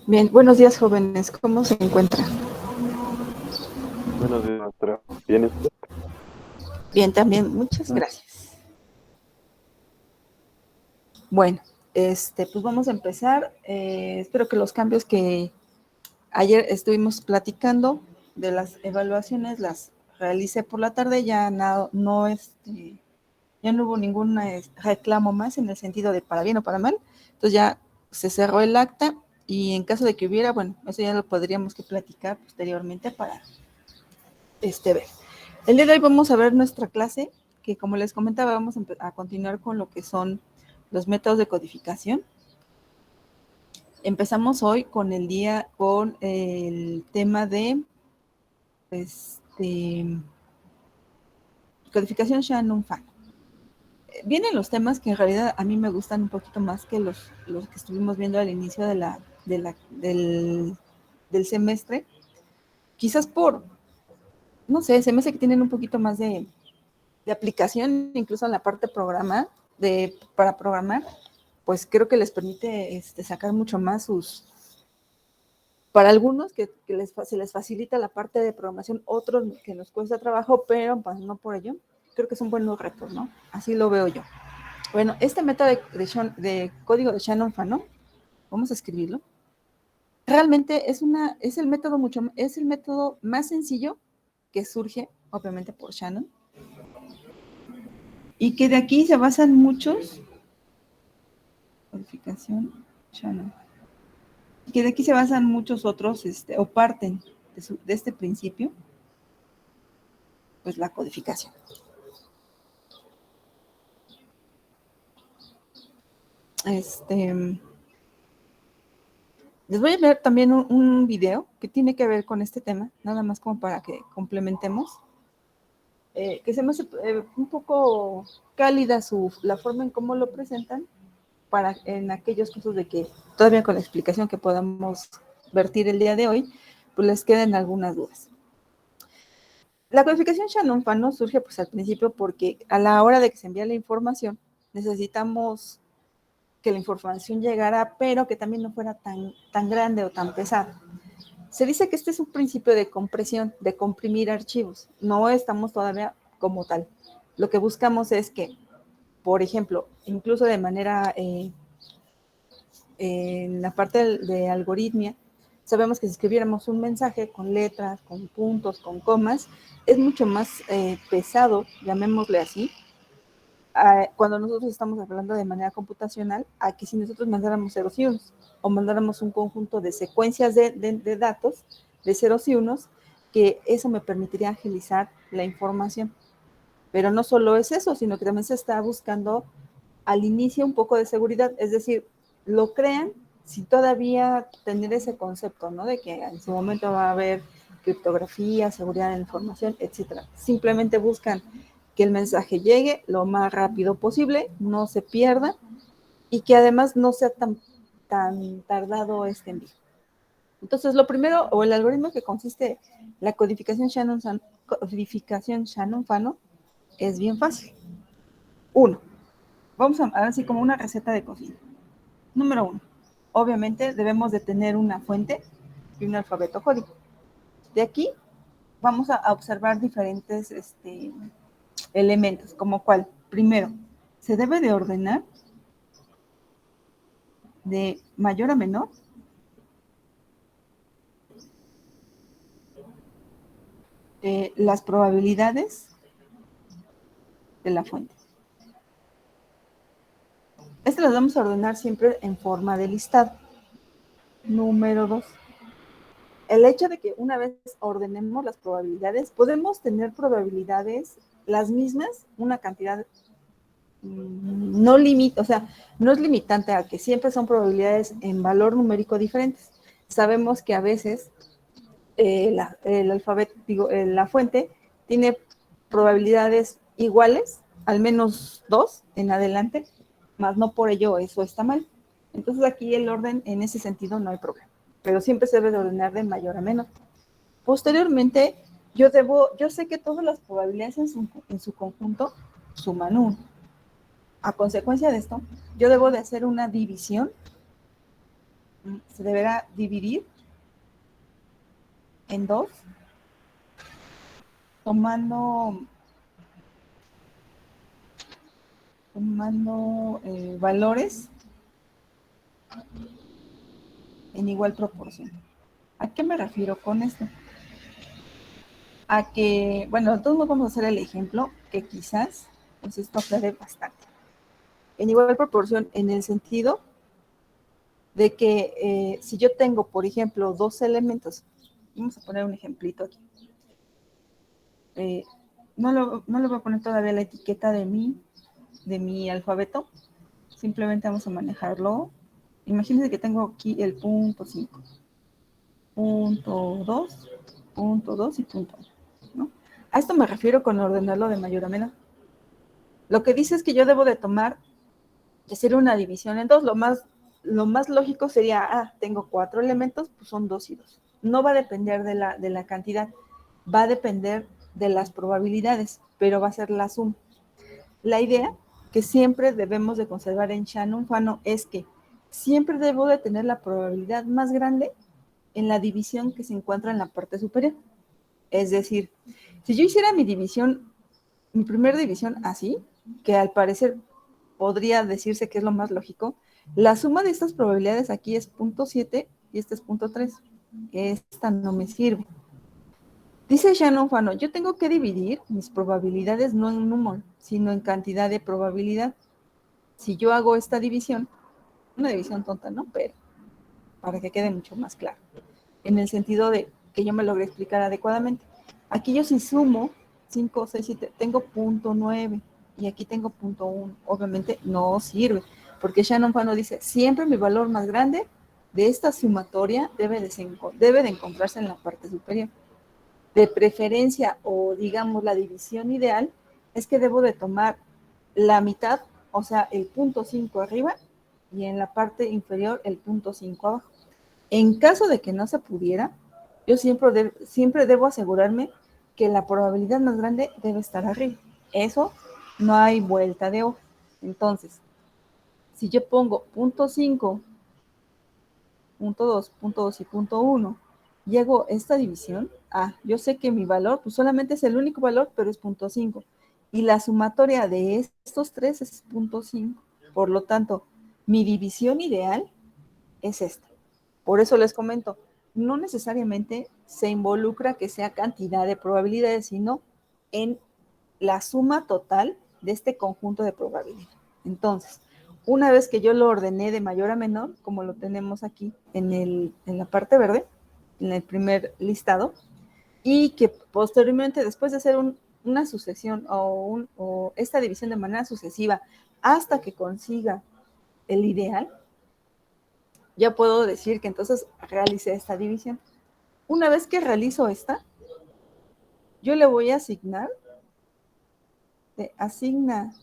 Bien, buenos días, jóvenes. ¿Cómo se encuentran? Buenos días, maestra. ¿Bien usted? Bien, también. Muchas gracias. Bueno, pues vamos a empezar. Espero que los cambios que ayer estuvimos platicando de las evaluaciones las realicé por la tarde. Ya ya no hubo ningún reclamo más en el sentido de para bien o para mal. Entonces ya se cerró el acta y en caso de que hubiera, bueno, eso ya lo podríamos que platicar posteriormente para ver. El día de hoy vamos a ver nuestra clase, que como les comentaba, vamos a continuar con lo que son los métodos de codificación. Empezamos hoy con el tema de codificación Shannon-Fan. Vienen los temas que en realidad a mí me gustan un poquito más que los que estuvimos viendo al inicio del semestre. Quizás no sé, se me hace que tienen un poquito más de aplicación, incluso en la parte para programar, pues creo que les permite sacar mucho más para algunos se les facilita la parte de programación, otros que nos cuesta trabajo, pero pues no por ello, creo que son buenos retos, ¿no? Así lo veo yo. Bueno, este método de código de Shannon-Fan, ¿no? Vamos a escribirlo. Realmente es el método más sencillo que surge, obviamente, por Shannon, y que de aquí se basan muchos codificación Shannon. Y que de aquí se basan muchos otros, o parten de este principio, pues la codificación. Les voy a ver también un video que tiene que ver con este tema, nada más como para que complementemos. Que se me hace un poco cálida la forma en cómo lo presentan, en aquellos casos de que todavía con la explicación que podamos vertir el día de hoy, pues les queden algunas dudas. La codificación Shannon-Fan no surge pues al principio porque a la hora de que se envía la información necesitamos que la información llegara, pero que también no fuera tan grande o tan pesada. Se dice que este es un principio de compresión, de comprimir archivos. No estamos todavía como tal. Lo que buscamos es que, por ejemplo, incluso de manera en la parte de algoritmia, sabemos que si escribiéramos un mensaje con letras, con puntos, con comas, es mucho más pesado, llamémosle así, cuando nosotros estamos hablando de manera computacional, a que si nosotros mandáramos ceros y unos, o mandáramos un conjunto de secuencias de datos, de ceros y unos, que eso me permitiría agilizar la información. Pero no solo es eso, sino que también se está buscando al inicio un poco de seguridad, es decir, lo crean sin todavía tener ese concepto, ¿no? De que en su momento va a haber criptografía, seguridad de la información, etcétera. Simplemente buscan que el mensaje llegue lo más rápido posible, no se pierda y que además no sea tan tardado este envío. Entonces, lo primero, o el algoritmo que consiste la codificación Shannon-Fano, es bien fácil. Uno, vamos a ver así como una receta de cocina. Número uno, obviamente debemos de tener una fuente y un alfabeto código. De aquí vamos a observar diferentes elementos, como cuál. Primero, se debe de ordenar de mayor a menor las probabilidades de la fuente. Las vamos a ordenar siempre en forma de listado. Número dos, el hecho de que una vez ordenemos las probabilidades, podemos tener probabilidades las mismas, una cantidad no limita, o sea, no es limitante a que siempre son probabilidades en valor numérico diferentes. Sabemos que a veces el alfabeto, la fuente tiene probabilidades iguales, al menos 2 en adelante, más no por ello eso está mal. Entonces aquí el orden en ese sentido no hay problema, pero siempre se debe de ordenar de mayor a menor. Posteriormente, yo sé que todas las probabilidades en su conjunto suman 1. A consecuencia de esto, yo debo de hacer una división se deberá dividir en 2, tomando valores en igual proporción. ¿A qué me refiero con esto? A que, bueno, todos vamos a hacer el ejemplo que quizás, pues esto aclare bastante. En igual proporción, en el sentido de que si yo tengo, por ejemplo, 2 elementos, vamos a poner un ejemplito aquí. No le voy a poner todavía la etiqueta de mi alfabeto, simplemente vamos a manejarlo. Imagínense que tengo aquí el punto 5, punto 2, punto 2 y punto 1, ¿no? A esto me refiero con ordenarlo de mayor a menor. Lo que dice es que yo debo de tomar, de hacer una división en 2. Lo más lógico sería, tengo 4 elementos, pues son 2 y 2. No va a depender de la cantidad, va a depender de las probabilidades, pero va a ser la suma. La idea que siempre debemos de conservar en Shannon-Fano es que siempre debo de tener la probabilidad más grande en la división que se encuentra en la parte superior. Es decir, si yo hiciera mi primera división así, que al parecer podría decirse que es lo más lógico, la suma de estas probabilidades aquí es 0.7 y este es 0.3. Esta no me sirve. Dice Shannon Fano, yo tengo que dividir mis probabilidades no en número, sino en cantidad de probabilidad. Si yo hago esta división, una división tonta, ¿no? Pero para que quede mucho más claro, en el sentido de que yo me logré explicar adecuadamente. Aquí yo si sumo 5, 6, 7, tengo 0.9 y aquí tengo 0.1. Obviamente no sirve, porque Shannon Fano dice, siempre mi valor más grande de esta sumatoria debe de encontrarse en la parte superior. De preferencia, o digamos la división ideal, es que debo de tomar la mitad, o sea, el 0.5 arriba y en la parte inferior el 0.5 abajo. En caso de que no se pudiera, yo siempre debo asegurarme que la probabilidad más grande debe estar arriba. Eso no hay vuelta de hoja. Entonces, si yo pongo 0.5, 0.2, 0.2 y 0.1 y hago esta división, yo sé que mi valor pues solamente es el único valor, pero es 0.5. Y la sumatoria de estos tres es 0.5. Por lo tanto, mi división ideal es esta. Por eso les comento, no necesariamente se involucra que sea cantidad de probabilidades, sino en la suma total de este conjunto de probabilidades. Entonces, una vez que yo lo ordené de mayor a menor, como lo tenemos aquí en la parte verde, en el primer listado, y que posteriormente, después de hacer una sucesión o esta división de manera sucesiva hasta que consiga el ideal, ya puedo decir que entonces realicé esta división. Una vez que realizo esta, yo le voy a asignar, asignan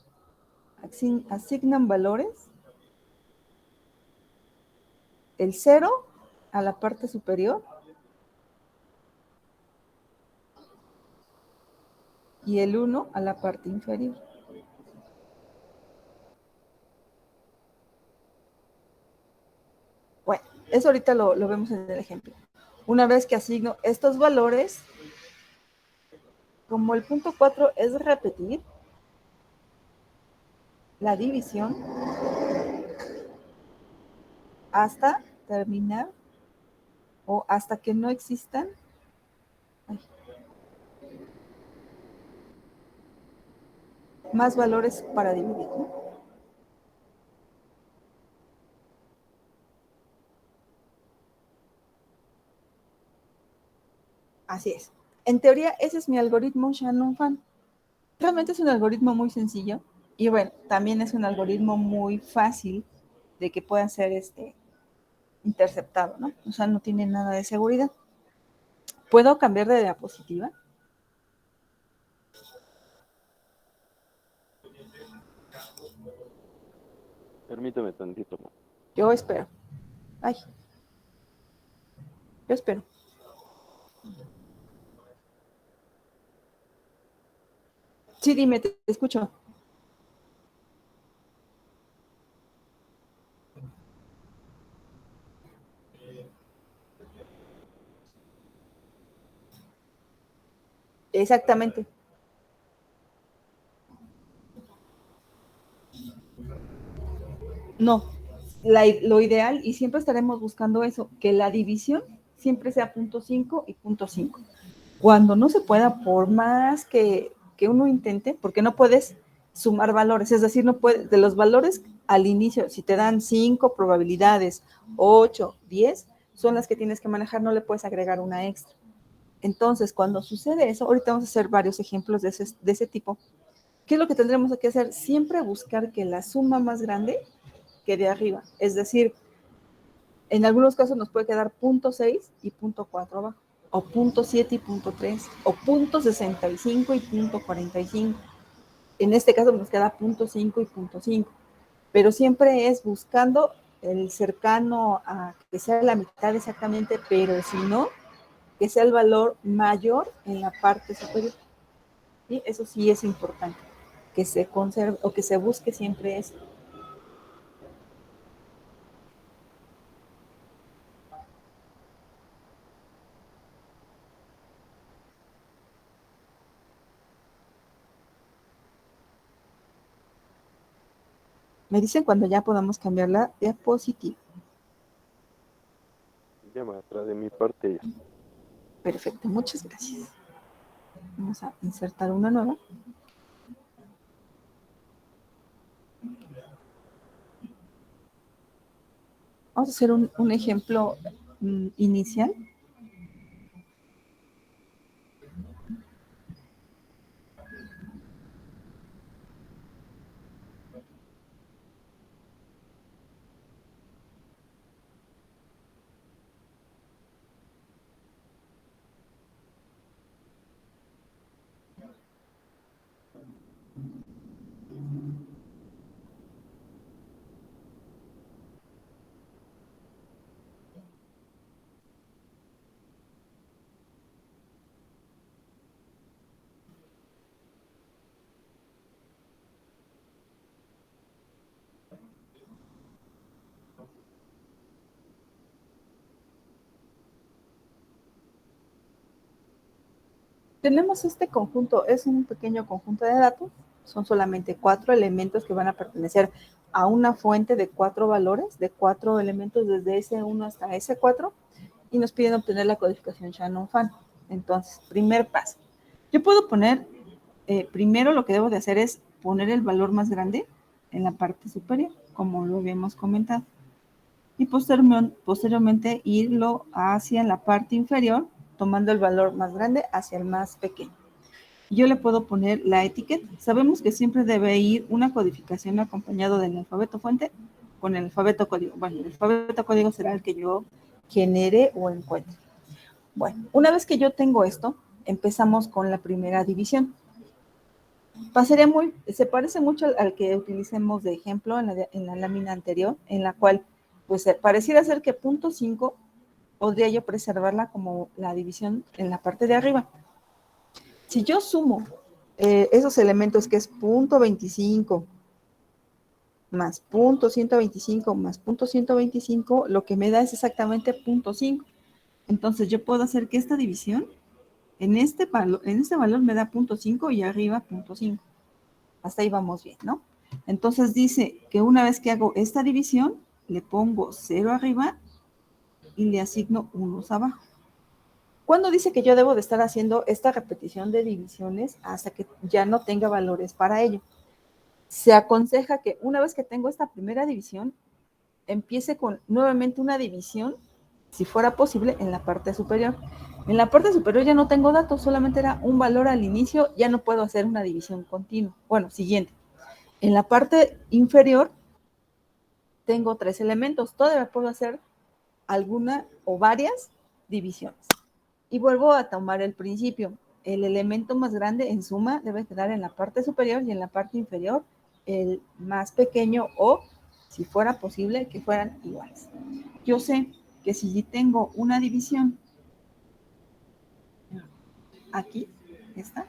valores, el 0 a la parte superior y el 1 a la parte inferior. Bueno, eso ahorita lo vemos en el ejemplo. Una vez que asigno estos valores, como el punto 4 es repetir la división hasta terminar o hasta que no existan más valores para dividir, ¿no? Así es. En teoría, ese es mi algoritmo Shannon-Fan. Realmente es un algoritmo muy sencillo y bueno, también es un algoritmo muy fácil de que pueda ser interceptado, ¿no? O sea, no tiene nada de seguridad. ¿Puedo cambiar de diapositiva? Permítame tantito. Yo espero. Ay, yo espero. Sí, dime, te escucho. Exactamente. No, lo ideal, y siempre estaremos buscando eso, que la división siempre sea 0.5 y 0.5. Cuando no se pueda, por más que uno intente, porque no puedes sumar valores, es decir, no puedes, de los valores al inicio, si te dan 5 probabilidades, 8, 10, son las que tienes que manejar, no le puedes agregar una extra. Entonces, cuando sucede eso, ahorita vamos a hacer varios ejemplos de ese tipo. ¿Qué es lo que tendremos que hacer? Siempre buscar que la suma más grande quede arriba. Es decir, en algunos casos nos puede quedar 0.6 y 0.4 abajo, o 0.7 y 0.3, o 0.65 y 0.45. En este caso nos queda 0.5 y 0.5, pero siempre es buscando el cercano a que sea la mitad exactamente, pero si no, que sea el valor mayor en la parte superior. ¿Sí? Eso sí es importante, que se conserve o que se busque siempre eso. Me dicen cuando ya podamos cambiar la diapositiva. Ya más atrás de mi parte ya. Perfecto, muchas gracias. Vamos a insertar una nueva. Vamos a hacer un ejemplo inicial. Tenemos este conjunto, es un pequeño conjunto de datos, son solamente 4 elementos que van a pertenecer a una fuente de 4 valores, de 4 elementos desde S1 hasta S4, y nos piden obtener la codificación Shannon-Fan. Entonces, primer paso. Yo puedo poner, primero lo que debo de hacer es poner el valor más grande en la parte superior, como lo habíamos comentado, y posteriormente irlo hacia la parte inferior, tomando el valor más grande hacia el más pequeño. Yo le puedo poner la etiqueta. Sabemos que siempre debe ir una codificación acompañado del alfabeto fuente con el alfabeto código. Bueno, el alfabeto código será el que yo genere o encuentre. Bueno, una vez que yo tengo esto, empezamos con la primera división. Se parece mucho al que utilicemos de ejemplo en la lámina anterior, en la cual pues pareciera ser que 0.5 podría yo preservarla como la división en la parte de arriba. Si yo sumo esos elementos que es 0.25 más 0.125 más 0.125, lo que me da es exactamente 0.5. Entonces yo puedo hacer que esta división en este valor me da 0.5 y arriba 0.5. Hasta ahí vamos bien, ¿no? Entonces dice que una vez que hago esta división, le pongo 0 arriba y le asigno unos abajo. ¿Cuándo dice que yo debo de estar haciendo esta repetición de divisiones hasta que ya no tenga valores para ello? Se aconseja que una vez que tengo esta primera división, empiece con nuevamente una división, si fuera posible, en la parte superior. En la parte superior ya no tengo datos, solamente era un valor al inicio, ya no puedo hacer una división continua. Bueno, siguiente. En la parte inferior tengo 3 elementos, todavía puedo hacer alguna o varias divisiones. Y vuelvo a tomar el principio. El elemento más grande en suma debe quedar en la parte superior y en la parte inferior el más pequeño o, si fuera posible, que fueran iguales. Yo sé que si tengo una división, aquí está,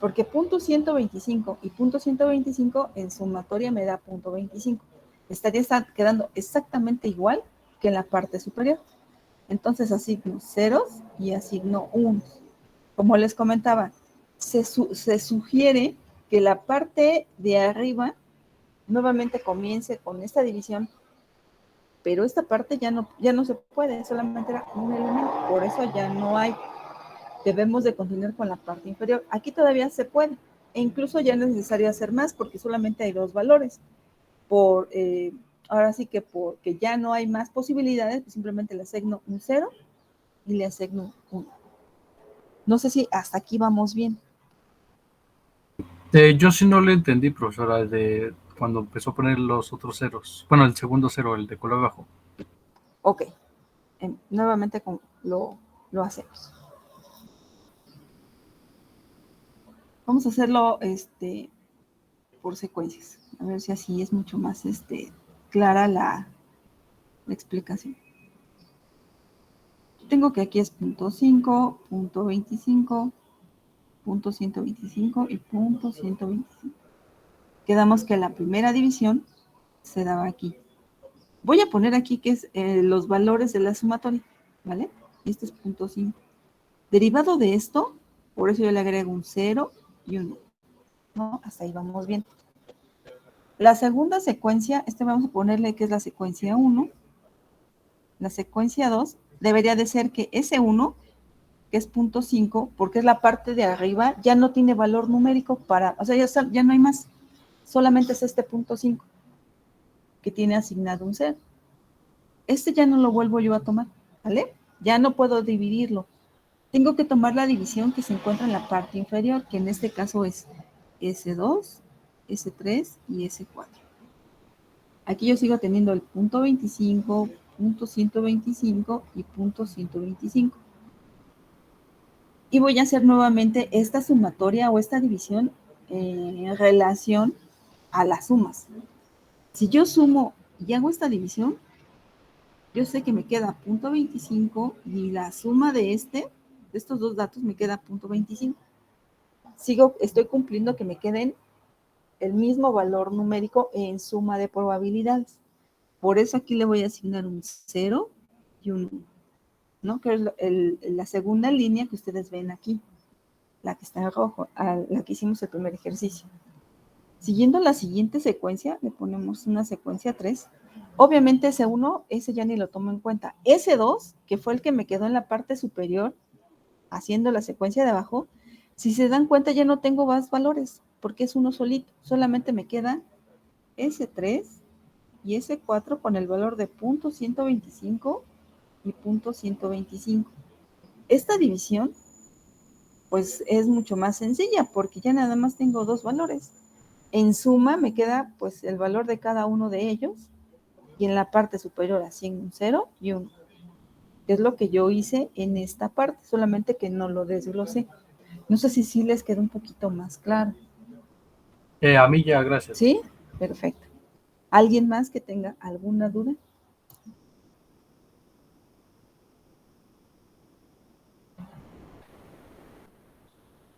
porque punto 125 y punto 125 en sumatoria me da punto 25. Estaría quedando exactamente igual que en la parte superior. Entonces asigno ceros y asigno unos. como les comentaba, se sugiere que la parte de arriba nuevamente comience con esta división, pero esta parte ya no se puede, solamente era un elemento, por eso ya no hay. Debemos de continuar con la parte inferior. Aquí todavía se puede, e incluso ya no es necesario hacer más porque solamente hay dos valores. Ahora sí que porque ya no hay más posibilidades, pues simplemente le asigno un 0 y le asigno 1. No sé si hasta aquí vamos bien. Yo sí no le entendí, profesora, de cuando empezó a poner los otros ceros. Bueno, el segundo cero, el de color bajo. Ok, nuevamente lo hacemos. Vamos a hacerlo por secuencias. A ver si así es mucho más clara la explicación. Tengo que aquí es punto 5, punto 25, punto 125 y punto 125. Quedamos que la primera división se daba aquí. Voy a poner aquí que es los valores de la sumatoria, ¿vale? Este es punto 5. Derivado de esto, por eso yo le agrego un 0 y un 1, ¿no? Hasta ahí vamos bien. La segunda secuencia, vamos a ponerle que es la secuencia 1. La secuencia 2 debería de ser que ese 1, que es punto 5, porque es la parte de arriba, ya no tiene valor numérico o sea, ya no hay más. Solamente es este punto 5, que tiene asignado un 0. Ya no lo vuelvo yo a tomar, ¿vale? Ya no puedo dividirlo. Tengo que tomar la división que se encuentra en la parte inferior, que en este caso es S2, S3 y S4. Aquí yo sigo teniendo el punto 25, punto 125 y punto 125. Y voy a hacer nuevamente esta sumatoria o esta división en relación a las sumas. Si yo sumo y hago esta división, yo sé que me queda punto 25 y la suma de estos dos datos me queda punto 25. Estoy cumpliendo que me queden el mismo valor numérico en suma de probabilidades. Por eso aquí le voy a asignar un 0 y un 1, ¿no? Que es la segunda línea que ustedes ven aquí, la que está en rojo, la que hicimos el primer ejercicio. Siguiendo la siguiente secuencia, le ponemos una secuencia 3. Obviamente ese 1, ese ya ni lo tomo en cuenta. Ese 2, que fue el que me quedó en la parte superior, haciendo la secuencia de abajo, si se dan cuenta ya no tengo más valores, porque es uno solito. Solamente me queda ese 3 y ese 4 con el valor de punto 125 y punto 125. Esta división, pues es mucho más sencilla, porque ya nada más tengo dos valores. En suma me queda pues el valor de cada uno de ellos y en la parte superior así un 0 y un 1. Es lo que yo hice en esta parte, solamente que no lo desglosé. No sé si sí les quedó un poquito más claro. A mí ya, gracias. ¿Sí? Perfecto. ¿Alguien más que tenga alguna duda?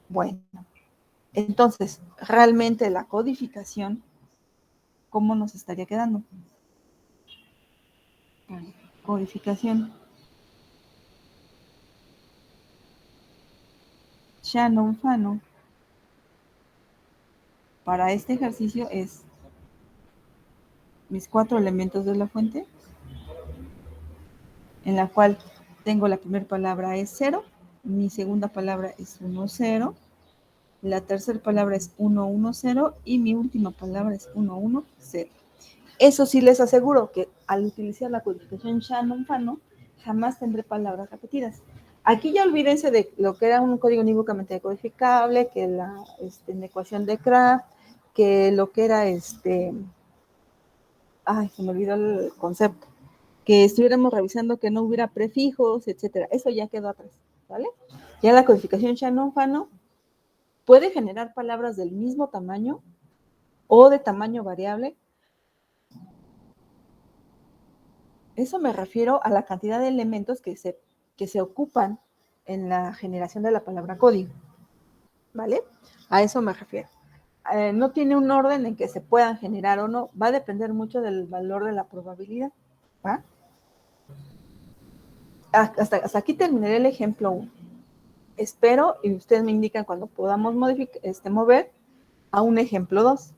Bueno, entonces, realmente la codificación, ¿cómo nos estaría quedando? Codificación. Shannon-Fano para este ejercicio es mis 4 elementos de la fuente, en la cual tengo la primera palabra es 0, mi segunda palabra es 1, 0, la tercera palabra es 1, 1, 0 y mi última palabra es 1, 1, 0. Eso sí les aseguro que al utilizar la codificación Shannon-Fano jamás tendré palabras repetidas. Aquí ya olvídense de lo que era un código unívocamente decodificable, que la ecuación de Kraft, que lo que era se me olvidó el concepto, que estuviéramos revisando que no hubiera prefijos, etcétera. Eso ya quedó atrás, ¿vale? Ya la codificación Shannon-Fano puede generar palabras del mismo tamaño o de tamaño variable. Eso me refiero a la cantidad de elementos que se ocupan en la generación de la palabra código, ¿vale? A eso me refiero. No tiene un orden en que se puedan generar o no, va a depender mucho del valor de la probabilidad, ¿va? Hasta aquí terminaré el ejemplo 1. espero y ustedes me indican cuando podamos mover a un ejemplo 2.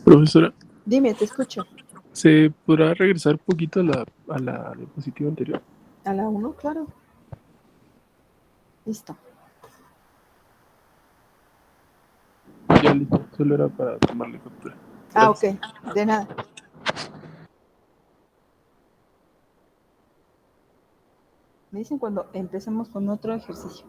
Profesora, Dime, te escucho. ¿se podrá regresar un poquito a la diapositiva anterior? A la 1, claro. Listo. Ya listo, solo era para tomarle captura. Ok, de nada. Me dicen cuando empecemos con otro ejercicio.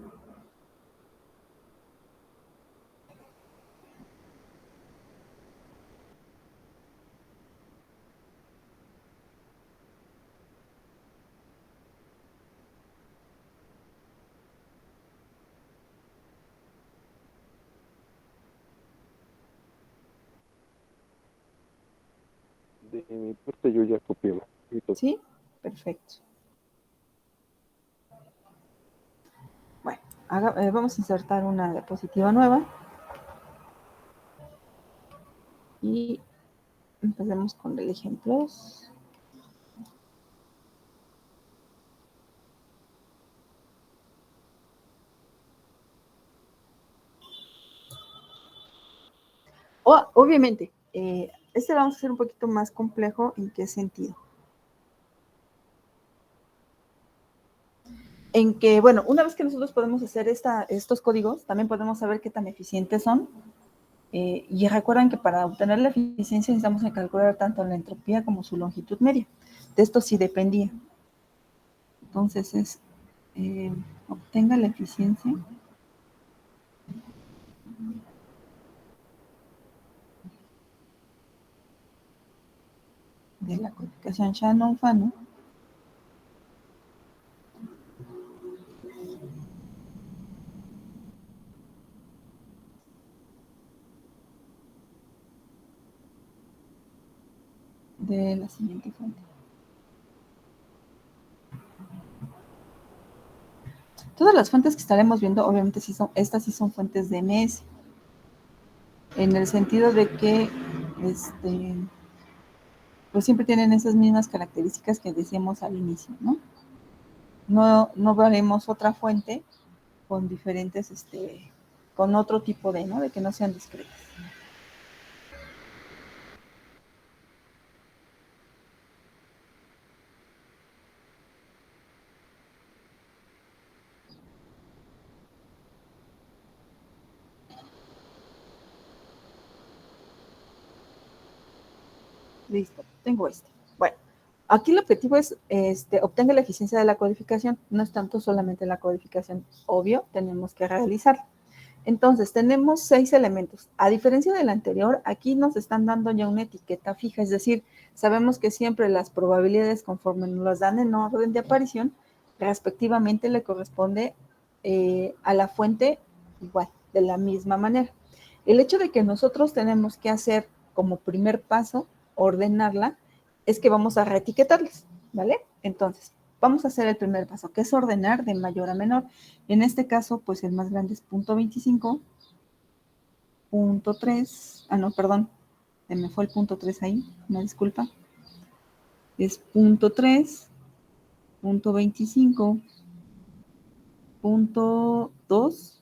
De mi parte yo ya copié. ¿Sí? Perfecto. Bueno, vamos a insertar una diapositiva nueva. Y empecemos con el ejemplo. Obviamente, este lo vamos a hacer un poquito más complejo. ¿En qué sentido? En que, bueno, una vez que nosotros podemos hacer estos códigos, también podemos saber qué tan eficientes son. Y recuerden que para obtener la eficiencia necesitamos calcular tanto la entropía como su longitud media. De esto sí dependía. Entonces obtenga la eficiencia de la codificación Shannon-Fano de la siguiente fuente. Todas las fuentes que estaremos viendo, obviamente, estas sí son fuentes de MS, en el sentido de que pues siempre tienen esas mismas características que decíamos al inicio, ¿no? No veremos otra fuente con diferentes, con otro tipo de, ¿no? De que no sean discretas. Listo, tengo este. Bueno, aquí el objetivo es obtenga la eficiencia de la codificación. No es tanto solamente la codificación, obvio, tenemos que realizarla. Entonces, tenemos 6 elementos. A diferencia del anterior, aquí nos están dando ya una etiqueta fija, es decir, sabemos que siempre las probabilidades conforme nos las dan en orden de aparición, respectivamente le corresponde a la fuente igual, de la misma manera. El hecho de que nosotros tenemos que hacer como primer paso, ordenarla, es que vamos a reetiquetarlas, ¿vale? Entonces, vamos a hacer el primer paso, que es ordenar de mayor a menor. En este caso, pues el más grande es 0.25, 0.3, no, perdón, se me fue el 0.3 ahí, una disculpa. Es 0.3, 0.25, 0.2.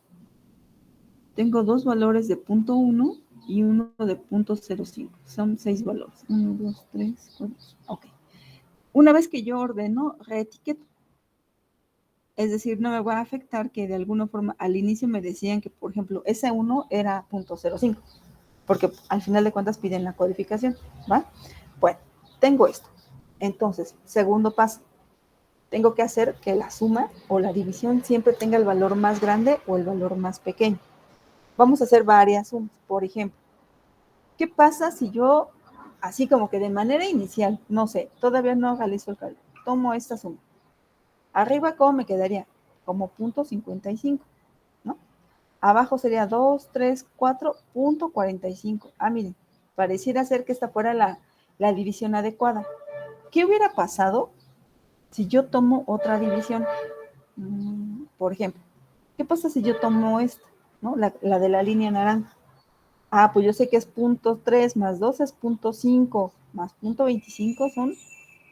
Tengo dos valores de 0.1 y uno de 0.05. Son 6 valores. 1, 2, 3, 4. Ok. Una vez que yo ordeno, reetiqueto. Es decir, no me va a afectar que de alguna forma al inicio me decían que, por ejemplo, ese 1 era 0.05, porque al final de cuentas piden la codificación, ¿va? Bueno, tengo esto. Entonces, segundo paso, tengo que hacer que la suma o la división siempre tenga el valor más grande o el valor más pequeño. Vamos a hacer varias sumas. Por ejemplo, ¿qué pasa si yo así como que de manera inicial, no sé, todavía no realizo el cálculo, tomo esta suma. Arriba, ¿cómo me quedaría? Como 0.55, ¿no? Abajo sería 2, 3, 4.45. Ah, miren, pareciera ser que esta fuera la división adecuada. ¿Qué hubiera pasado si yo tomo otra división? Por ejemplo, ¿qué pasa si yo tomo esta, ¿no? La de la línea naranja. Ah, pues yo sé que es 0.3 más 2 es 0.5 más 0.25 son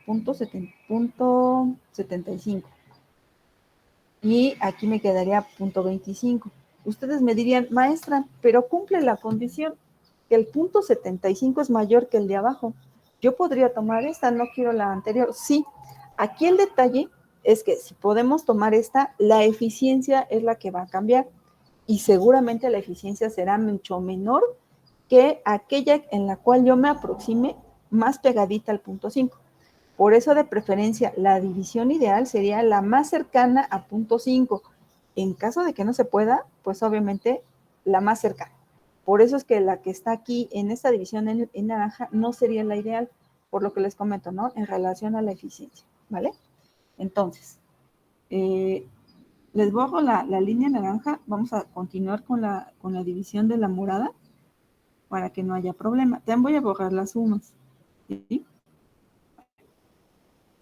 0.75. Y aquí me quedaría 0.25. Ustedes me dirían, maestra, pero cumple la condición que el 0.75 es mayor que el de abajo. Yo podría tomar esta, no quiero la anterior. Sí, aquí el detalle es que si podemos tomar esta, la eficiencia es la que va a cambiar y seguramente la eficiencia será mucho menor que aquella en la cual yo me aproxime más pegadita al 0.5. Por eso, de preferencia, la división ideal sería la más cercana a 0.5. En caso de que no se pueda, pues obviamente la más cercana. Por eso es que la que está aquí en esta división en naranja no sería la ideal, por lo que les comento, ¿no? En relación a la eficiencia, ¿vale? Entonces, les borro la línea naranja. Vamos a continuar con la división de la morada para que no haya problema. También voy a borrar las sumas, ¿sí?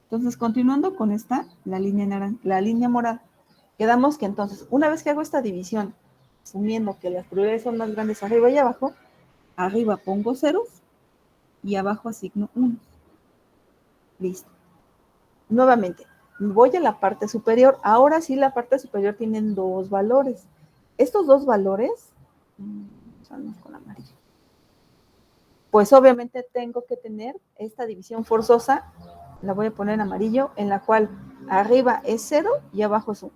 Entonces, continuando con esta, la línea morada, quedamos que entonces, una vez que hago esta división, asumiendo que las probabilidades son más grandes arriba y abajo, arriba pongo ceros y abajo asigno unos. Listo. Nuevamente, voy a la parte superior. Ahora sí, la parte superior tienen dos valores. Estos dos valores, vamos con amarillo. Pues obviamente tengo que tener esta división forzosa, la voy a poner en amarillo, en la cual arriba es 0 y abajo es 1.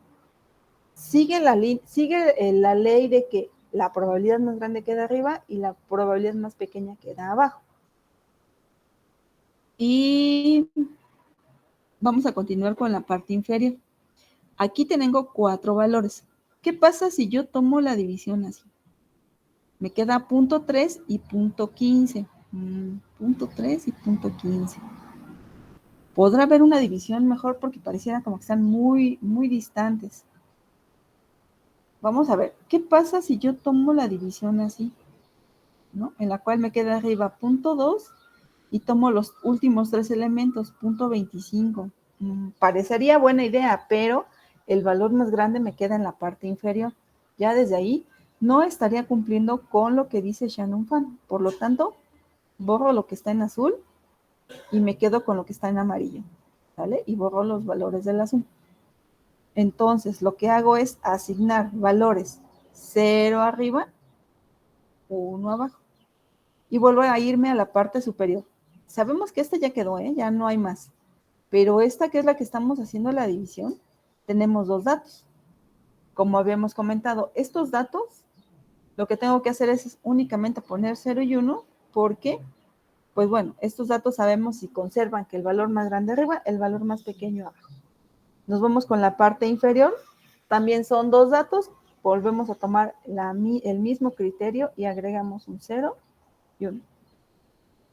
Sigue la ley de que la probabilidad más grande queda arriba y la probabilidad más pequeña queda abajo. Y vamos a continuar con la parte inferior. Aquí tengo 4 valores. ¿Qué pasa si yo tomo la división así? Me queda 0.3 y 0.15. 0.3 y 0.15. Podrá haber una división mejor porque pareciera como que están muy, muy distantes. Vamos a ver, ¿qué pasa si yo tomo la división así? ¿No? En la cual me queda arriba 0.2 y tomo los últimos 3 elementos, 0.25. Parecería buena idea, pero el valor más grande me queda en la parte inferior. Ya desde ahí no estaría cumpliendo con lo que dice Shannon Fan. Por lo tanto, borro lo que está en azul y me quedo con lo que está en amarillo, ¿vale? Y borro los valores del azul. Entonces, lo que hago es asignar valores 0 arriba, 1 abajo. Y vuelvo a irme a la parte superior. Sabemos que esta ya quedó, ya no hay más. Pero esta, que es la que estamos haciendo la división, tenemos dos datos. Como habíamos comentado, estos datos, lo que tengo que hacer es únicamente poner 0 y 1, porque, pues bueno, estos datos sabemos si conservan que el valor más grande arriba, el valor más pequeño abajo. Nos vamos con la parte inferior, también son dos datos, volvemos a tomar el mismo criterio y agregamos un 0 y 1.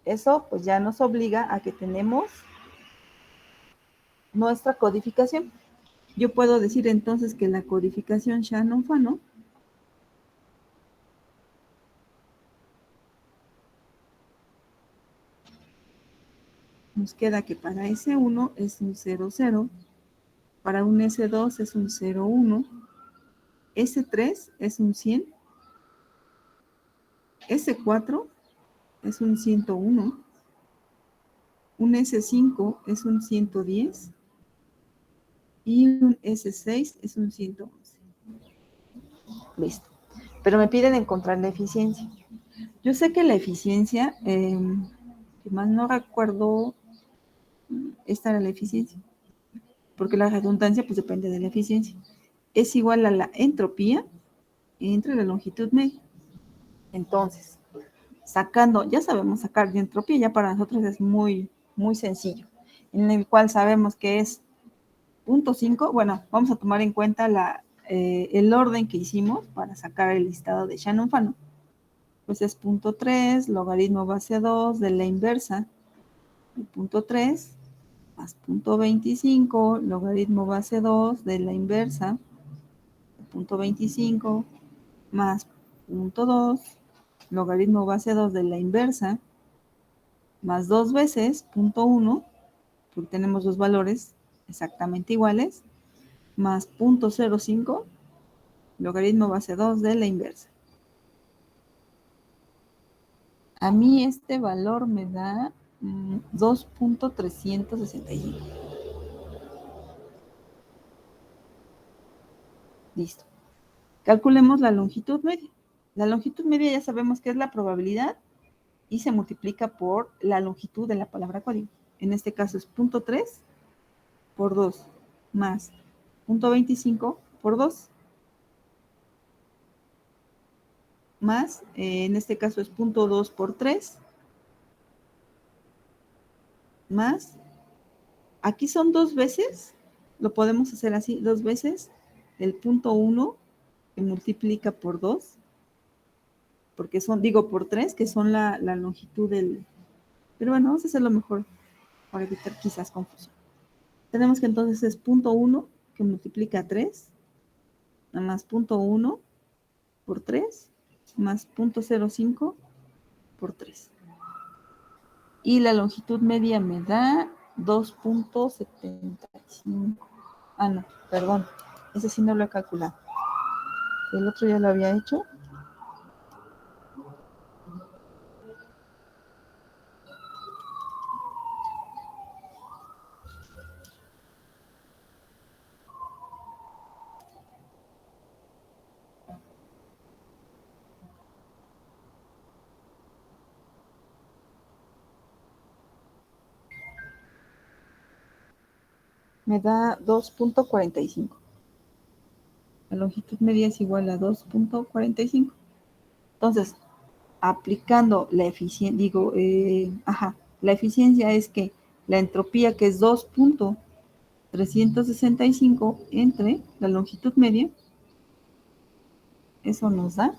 Eso pues ya nos obliga a que tenemos nuestra codificación. Yo puedo decir entonces que la codificación Shannon-Fano nos queda que para S1 es un 0, 0, para un S2 es un 0, 1, S3 es un 100, S4 es un 101, un S5 es un 110 y un S6 es un 111. Listo. Pero me piden encontrar la eficiencia. Yo sé que la eficiencia, si mal no recuerdo, esta era la eficiencia, porque la redundancia pues depende de la eficiencia. Es igual a la entropía entre la longitud media. Entonces, ya sabemos sacar de entropía, ya para nosotros es muy, muy sencillo, en el cual sabemos que es 0.5. Bueno, vamos a tomar en cuenta el orden que hicimos para sacar el listado de Shannon-Fano. pues es 0.3, logaritmo base 2 de la inversa de 0.3 más 0.25, logaritmo base 2 de la inversa de 0.25 más 0.2, logaritmo base 2 de la inversa más 2 veces 0.1, porque tenemos dos valores exactamente iguales, más 0.05, logaritmo base 2 de la inversa. A mí este valor me da 2.365. Listo. Calculemos la longitud media. La longitud media ya sabemos que es la probabilidad y se multiplica por la longitud de la palabra código. En este caso es 0.3 por 2 más 0.25 por 2 más, en este caso es 0.2 por 3 más, aquí son 2 veces, lo podemos hacer así, 2 veces el 0.1 que multiplica por 2, porque son, digo por 3, que son la longitud del, pero bueno, vamos a hacerlo mejor para evitar quizás confusión. Tenemos que entonces es 0.1 que multiplica 3, nada más 0.1 por 3, más 0.05 por 3. Y la longitud media me da 2.75. Ah, no, perdón. Ese sí no lo he calculado. El otro ya lo había hecho. Me da 2.45. La longitud media es igual a 2.45. Entonces, aplicando la eficiencia, la eficiencia es que la entropía, que es 2.365 entre la longitud media, eso nos da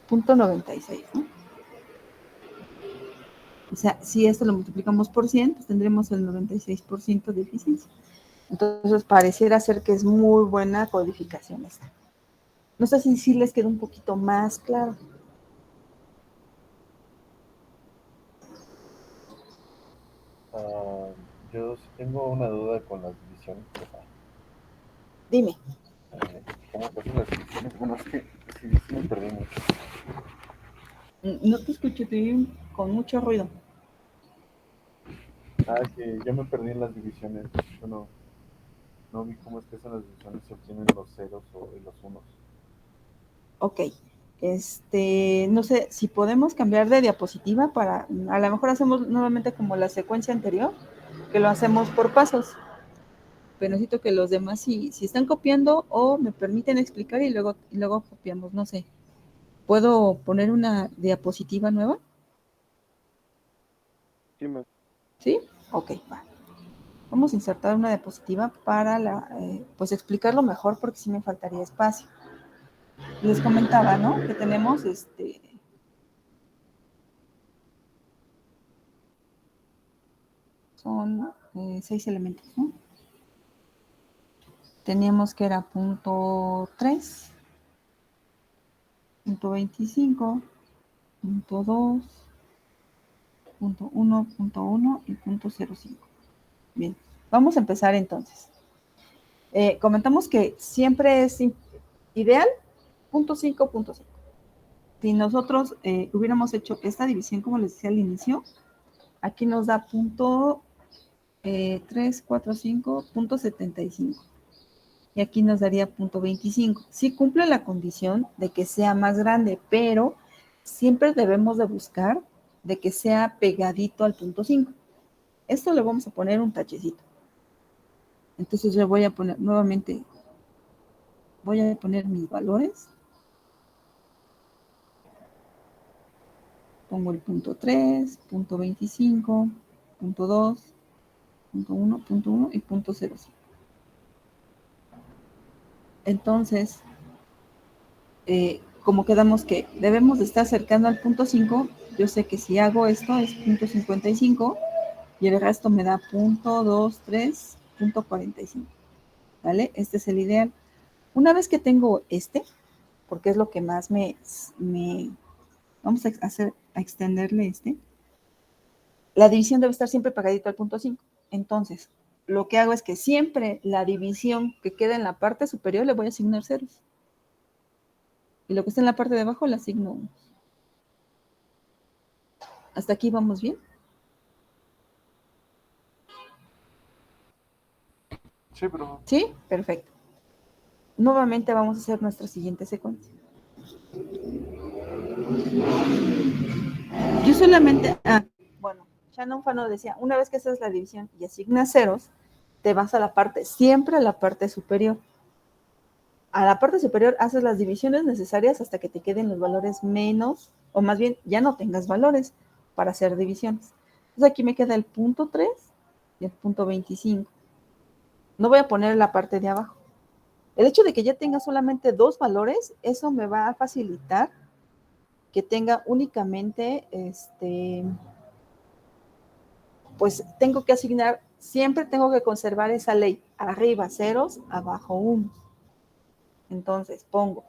0.96, ¿no? O sea, si esto lo multiplicamos por 100, pues tendremos el 96% de eficiencia. Entonces, pareciera ser que es muy buena codificación esta. No sé si les quedó un poquito más claro. Yo sí tengo una duda con las divisiones. Dime. ¿Cómo se hacen las divisiones? Bueno, es que sí me perdí mucho. No te escucho, estoy con mucho ruido. Que yo me perdí en las divisiones. Yo no vi cómo es que son las divisiones, si obtienen los ceros y los unos. Ok. No sé si podemos cambiar de diapositiva para, a lo mejor hacemos nuevamente como la secuencia anterior, que lo hacemos por pasos. Pero necesito que los demás, si están copiando o me permiten explicar y luego copiamos, no sé. ¿Puedo poner una diapositiva nueva? Sí, ¿Sí? Ok, va. Vamos a insertar una diapositiva para pues explicarlo mejor porque sí me faltaría espacio. Les comentaba, ¿no? Que tenemos son 6 elementos, ¿no? Teníamos que era 0.3, 0.25, 0.2, 0.1, 0.1 y 0.05. Bien, vamos a empezar entonces. Comentamos que siempre es ideal 0.5, 0.5. Si nosotros hubiéramos hecho esta división, como les decía al inicio, aquí nos da 0.345.75. Y aquí nos daría 0.25. Sí cumple la condición de que sea más grande, pero siempre debemos de buscar de que sea pegadito al 0.5. Esto le vamos a poner un tachecito. Entonces yo voy a poner nuevamente, voy a poner mis valores. Pongo el 0.3, 0.25, 0.2, 0.1, 0.1 y 0.05. Entonces, como quedamos que debemos de estar acercando al punto 5, yo sé que si hago esto es punto 55 y el resto me da punto 23, punto 45. ¿Vale? Este es el ideal. Una vez que tengo este, porque es lo que más vamos a extenderle este, la división debe estar siempre pegadito al punto 5. Entonces, lo que hago es que siempre la división que queda en la parte superior le voy a asignar ceros. Y lo que está en la parte de abajo le asigno 1. ¿Hasta aquí vamos bien? Sí, pero ¿Sí? Perfecto. Nuevamente vamos a hacer nuestra siguiente secuencia. Yo solamente, bueno, Shannon Fano decía, una vez que haces la división y asignas ceros, te vas a la parte, siempre a la parte superior. A la parte superior haces las divisiones necesarias hasta que te queden los valores menos, o más bien ya no tengas valores para hacer divisiones. Entonces aquí me queda el punto 3 y el punto 25. No voy a poner la parte de abajo. El hecho de que ya tenga solamente 2 valores, eso me va a facilitar que tenga únicamente, pues tengo que asignar, siempre tengo que conservar esa ley, arriba ceros, abajo 1. Entonces pongo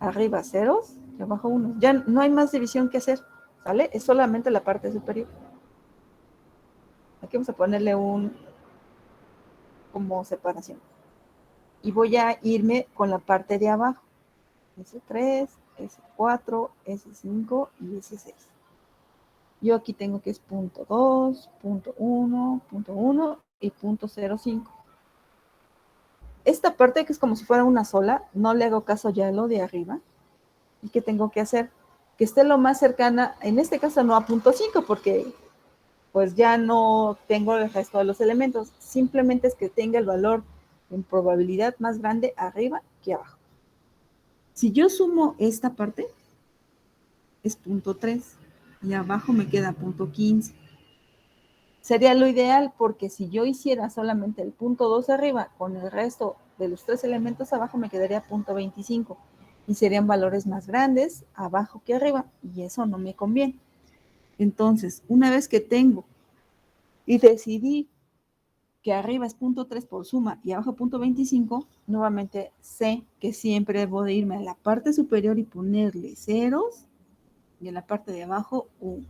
arriba ceros y abajo 1. Ya no hay más división que hacer, ¿vale? Es solamente la parte superior. Aquí vamos a ponerle como separación. Y voy a irme con la parte de abajo. S3, S4, S5 y S6. Yo aquí tengo que es punto 2, punto 1 y punto 0,5. Esta parte que es como si fuera una sola, no le hago caso ya a lo de arriba. ¿Y qué tengo que hacer? Que esté lo más cercana, en este caso no a punto 5, porque pues ya no tengo el resto de los elementos. Simplemente es que tenga el valor en probabilidad más grande arriba que abajo. Si yo sumo esta parte, es punto 3 y abajo me queda punto 15. Sería lo ideal porque si yo hiciera solamente el punto 2 arriba con el resto de los 3 elementos abajo me quedaría punto 25 y serían valores más grandes abajo que arriba y eso no me conviene. Entonces, una vez que tengo y decidí que arriba es punto 3 por suma y abajo punto 25, nuevamente sé que siempre debo de irme a la parte superior y ponerle ceros y en la parte de abajo 1.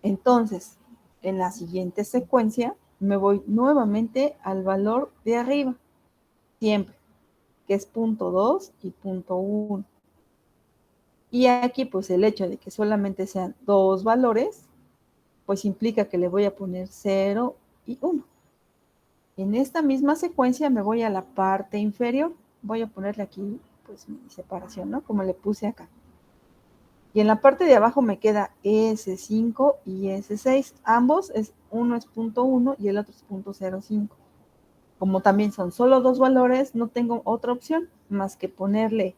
Entonces, en la siguiente secuencia, me voy nuevamente al valor de arriba, siempre, que es punto 2 y punto 1. Y aquí, pues el hecho de que solamente sean 2 valores, pues implica que le voy a poner 0 y 1. En esta misma secuencia me voy a la parte inferior. Voy a ponerle aquí, pues mi separación, ¿no? Como le puse acá. Y en la parte de abajo me queda S5 y S6. Ambos, uno es punto 1 y el otro es punto 0,5. Como también son solo 2 valores, no tengo otra opción más que ponerle,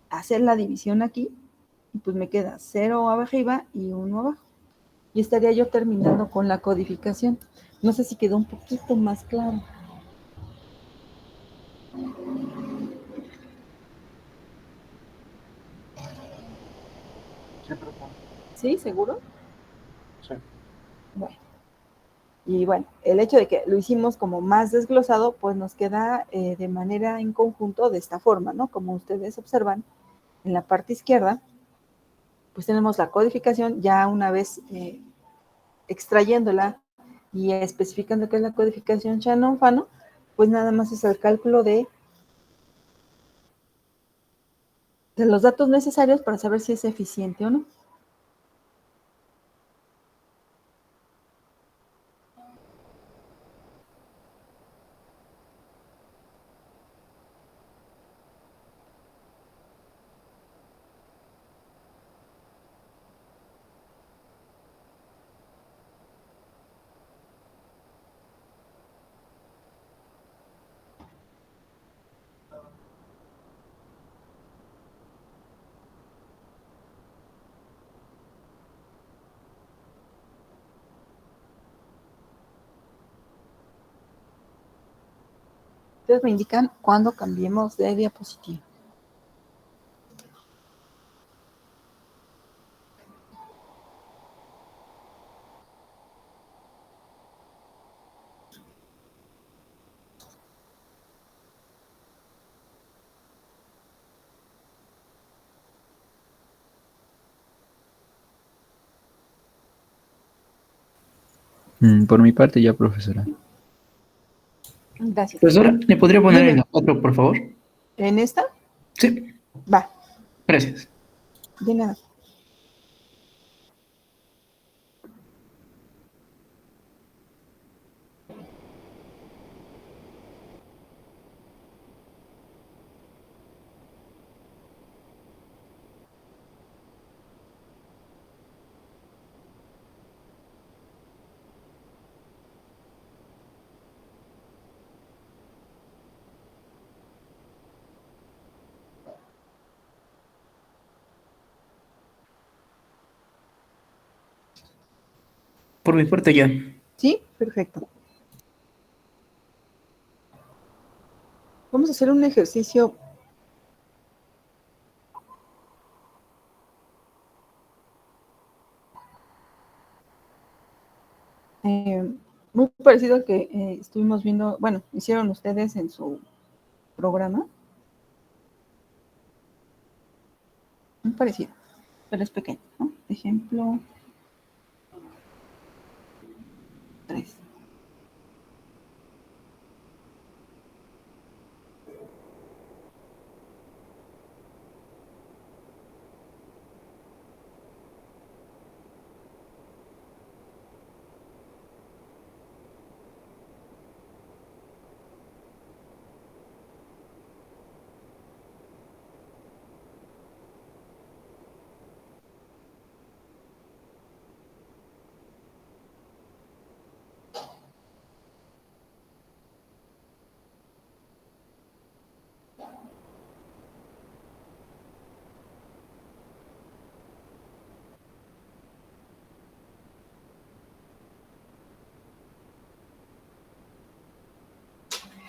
hacer la división aquí. Y pues me queda 0 arriba y 1 abajo. Y estaría yo terminando con la codificación. No sé si quedó un poquito más claro. sí, pero ¿Sí? ¿Seguro? sí. Bueno. Y bueno, el hecho de que lo hicimos como más desglosado, pues nos queda de manera en conjunto de esta forma, ¿no? Como ustedes observan, en la parte izquierda, pues tenemos la codificación ya una vez extrayéndola y especificando qué es la codificación Shannon-Fano, pues nada más es el cálculo de los datos necesarios para saber si es eficiente o no. Ustedes me indican cuándo cambiemos de diapositiva. Por mi parte ya, profesora. Gracias. Profesora, ¿me podría poner Dime. en la 4, por favor? ¿En esta? Sí, Va, gracias. de nada. Por mi parte ya. ¿Sí? Perfecto. Vamos a hacer un ejercicio muy parecido al que estuvimos viendo, bueno, hicieron ustedes en su programa. Muy parecido, pero es pequeño, ¿no? Ejemplo 3.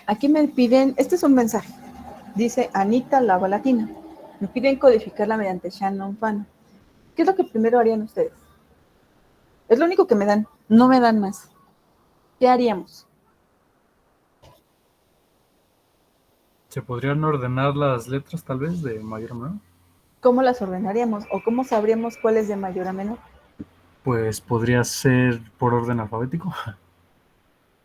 Aquí me piden, este es un mensaje, dice Anita Lava Latina. Me piden codificarla mediante Shannon Fan. ¿Qué es lo que primero harían ustedes? Es lo único que me dan, no me dan más. ¿Qué haríamos? ¿Se podrían ordenar las letras tal vez de mayor a menor? ¿Cómo las ordenaríamos? ¿O cómo sabríamos cuál es de mayor a menor? Pues podría ser por orden alfabético.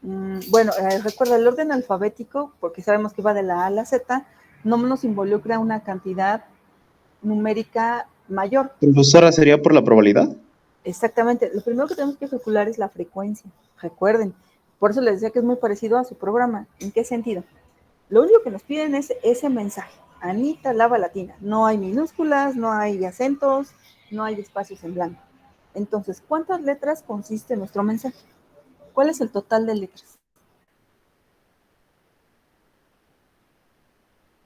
Bueno, recuerda el orden alfabético, porque sabemos que va de la A a la Z, no nos involucra una cantidad numérica mayor. Profesora, ¿sería por la probabilidad? Exactamente. Lo primero que tenemos que calcular es la frecuencia. Recuerden. Por eso les decía que es muy parecido a su programa. ¿En qué sentido? Lo único que nos piden es ese mensaje. Anita Lava Latina. No hay minúsculas, no hay acentos, no hay espacios en blanco. Entonces, ¿cuántas letras consiste nuestro mensaje? ¿Cuál es el total de letras?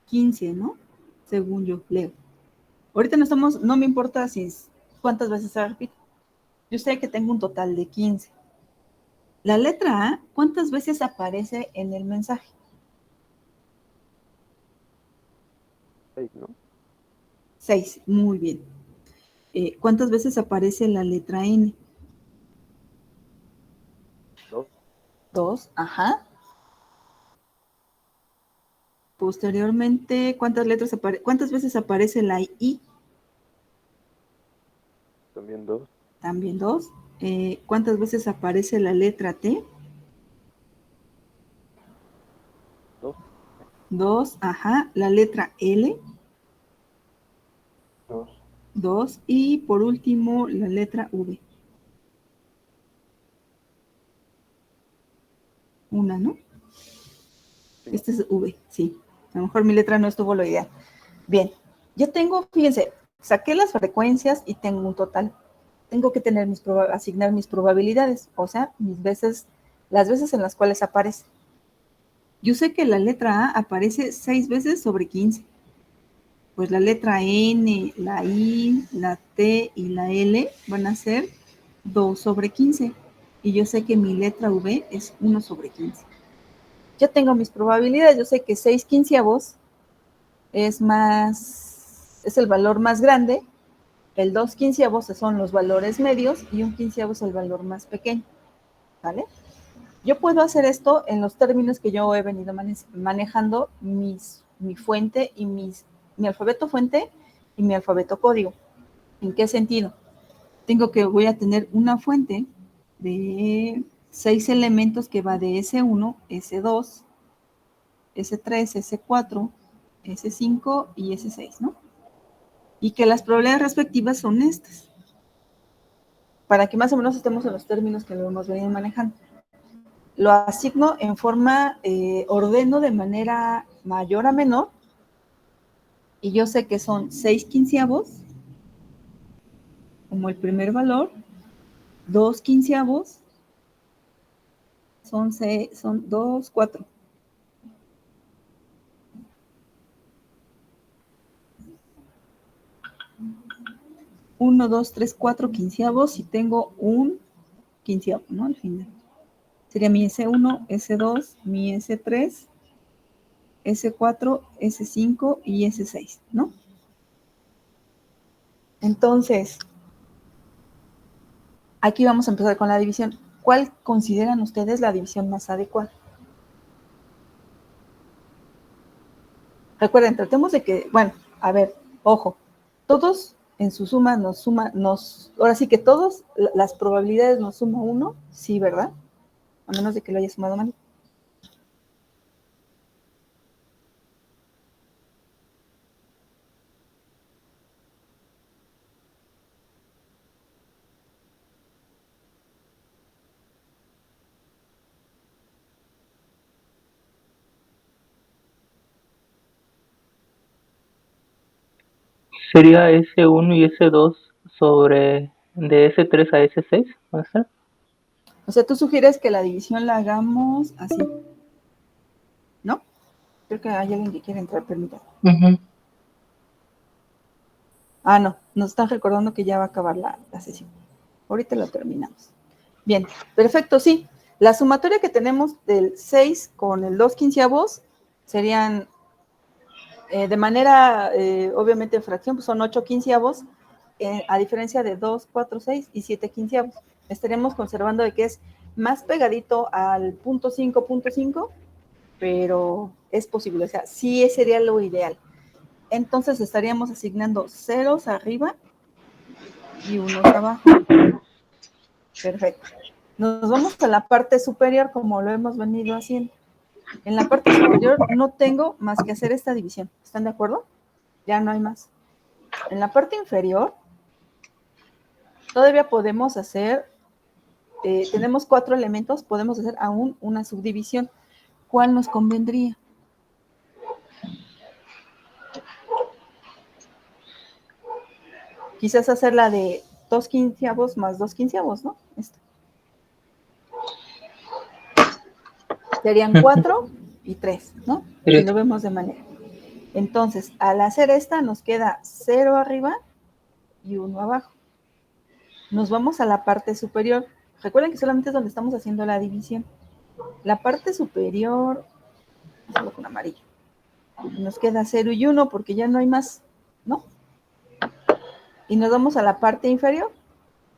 15, ¿no? Según yo leo. Ahorita no me importa cuántas veces se repite. Yo sé que tengo un total de 15. La letra A, ¿cuántas veces aparece en el mensaje? 6, ¿no? 6, muy bien. ¿Cuántas veces aparece la letra N? 2. 2, ajá. Posteriormente, ¿cuántas veces aparece la I? También 2. También 2. ¿Cuántas veces aparece la letra T? 2. 2, ajá. La letra L, 2. 2. Y por último, la letra V. Una, ¿no? Este es V, sí. A lo mejor mi letra no estuvo lo ideal. Bien, ya tengo, fíjense, saqué las frecuencias y tengo un total. Tengo que tener asignar mis probabilidades, o sea, las veces en las cuales aparece. Yo sé que la letra A aparece 6 veces sobre 15. Pues la letra N, la I, la T y la L van a ser 2 sobre 15. Y yo sé que mi letra V es 1 sobre 15. Ya tengo mis probabilidades, yo sé que 6/15 es el valor más grande, el 2/15 son los valores medios y 1/15 es el valor más pequeño, ¿vale? Yo puedo hacer esto en los términos que yo he venido manejando mi fuente y mi alfabeto fuente y mi alfabeto código. ¿En qué sentido? Voy a tener una fuente de 6 elementos que va de S1, S2, S3, S4, S5 y S6, ¿no? Y que las probabilidades respectivas son estas, para que más o menos estemos en los términos que lo hemos venido manejando. Lo asigno en forma, ordeno de manera mayor a menor, y yo sé que son 6/15 como el primer valor, 2/15 son 2, 4. 1, 2, 3, 4 quinceavos y tengo un quinceavo, ¿no? Al final. Sería mi S1, S2, mi S3, S4, S5 y S6, ¿no? Entonces, aquí vamos a empezar con la división. ¿Cuál consideran ustedes la división más adecuada? Recuerden, tratemos de que, bueno, a ver, ojo, todos en su suma ahora sí que todos, las probabilidades nos suma 1, sí, ¿verdad? A menos de que lo haya sumado mal. Sería S1 y S2 sobre de S3 a S6, ¿puede ser? O sea, tú sugieres que la división la hagamos así, ¿no? Creo que hay alguien que quiere entrar, permítame. Ah, no, nos están recordando que ya va a acabar la sesión. Ahorita lo terminamos. Bien, perfecto, sí. La sumatoria que tenemos del 6 con el 2/15 serían, de manera, obviamente, en fracción, pues son 8/15, a diferencia de 2, 4, 6 y 7/15. Estaremos conservando de que es más pegadito al 0.5, pero es posible, o sea, sí sería lo ideal. Entonces estaríamos asignando ceros arriba y unos abajo. Perfecto. Nos vamos a la parte superior como lo hemos venido haciendo. En la parte superior no tengo más que hacer esta división. ¿Están de acuerdo? Ya no hay más. En la parte inferior todavía podemos hacer, tenemos 4 elementos, podemos hacer aún una subdivisión. ¿Cuál nos convendría? Quizás hacer la de 2/15 más 2/15, ¿no? Esta. Serían 4 y 3, ¿no? Si lo vemos de manera. Entonces, al hacer esta, nos queda 0 arriba y 1 abajo. Nos vamos a la parte superior. Recuerden que solamente es donde estamos haciendo la división. La parte superior, solo con amarillo. Nos queda 0 y 1 porque ya no hay más, ¿no? Y nos vamos a la parte inferior.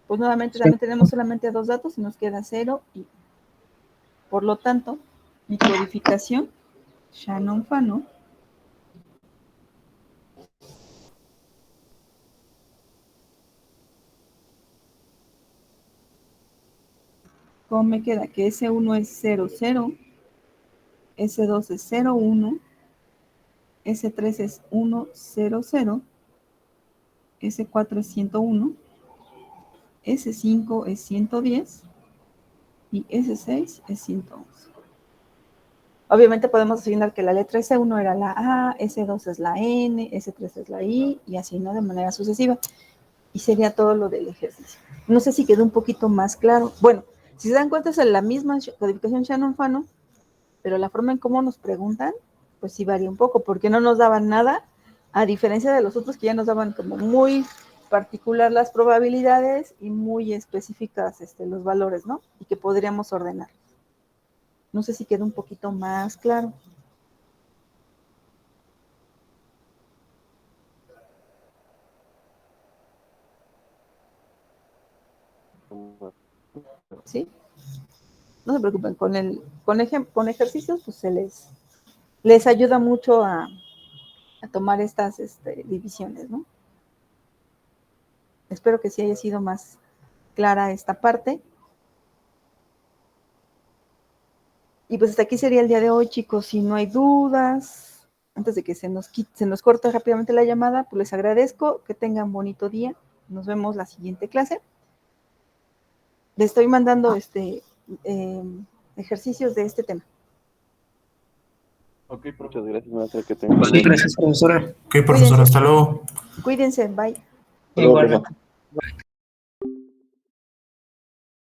Pues nuevamente también tenemos solamente 2 datos y nos queda 0 y 1. Por lo tanto, mi codificación Shannon-Fano ¿cómo me queda? Que S1 es 0, 0, S2 es 0, 1, S3 es 1, 0, 0, S4 es 101, S5 es 110 y S6 es 111. Obviamente podemos asignar que la letra S1 era la A, S2 es la N, S3 es la I y así, ¿no? De manera sucesiva. Y sería todo lo del ejercicio. No sé si quedó un poquito más claro. Bueno, si se dan cuenta es la misma codificación Shannon-Fano, pero la forma en cómo nos preguntan, pues sí varía un poco, porque no nos daban nada, a diferencia de los otros que ya nos daban como muy particular las probabilidades y muy específicas los valores, ¿no? Y que podríamos ordenar. No sé si queda un poquito más claro. ¿Sí? No se preocupen, con ejercicios pues les ayuda mucho a tomar estas divisiones, ¿no? Espero que sí haya sido más clara esta parte. Y pues hasta aquí sería el día de hoy, chicos. Si no hay dudas, antes de que se nos corte rápidamente la llamada, pues les agradezco, que tengan bonito día. Nos vemos la siguiente clase. Les estoy mandando ejercicios de este tema. Ok, Muchas gracias, maestra, que tenga Vale. Gracias, profesora. Ok, profesor, hasta luego. Cuídense, bye. Luego, Igualmente. profe.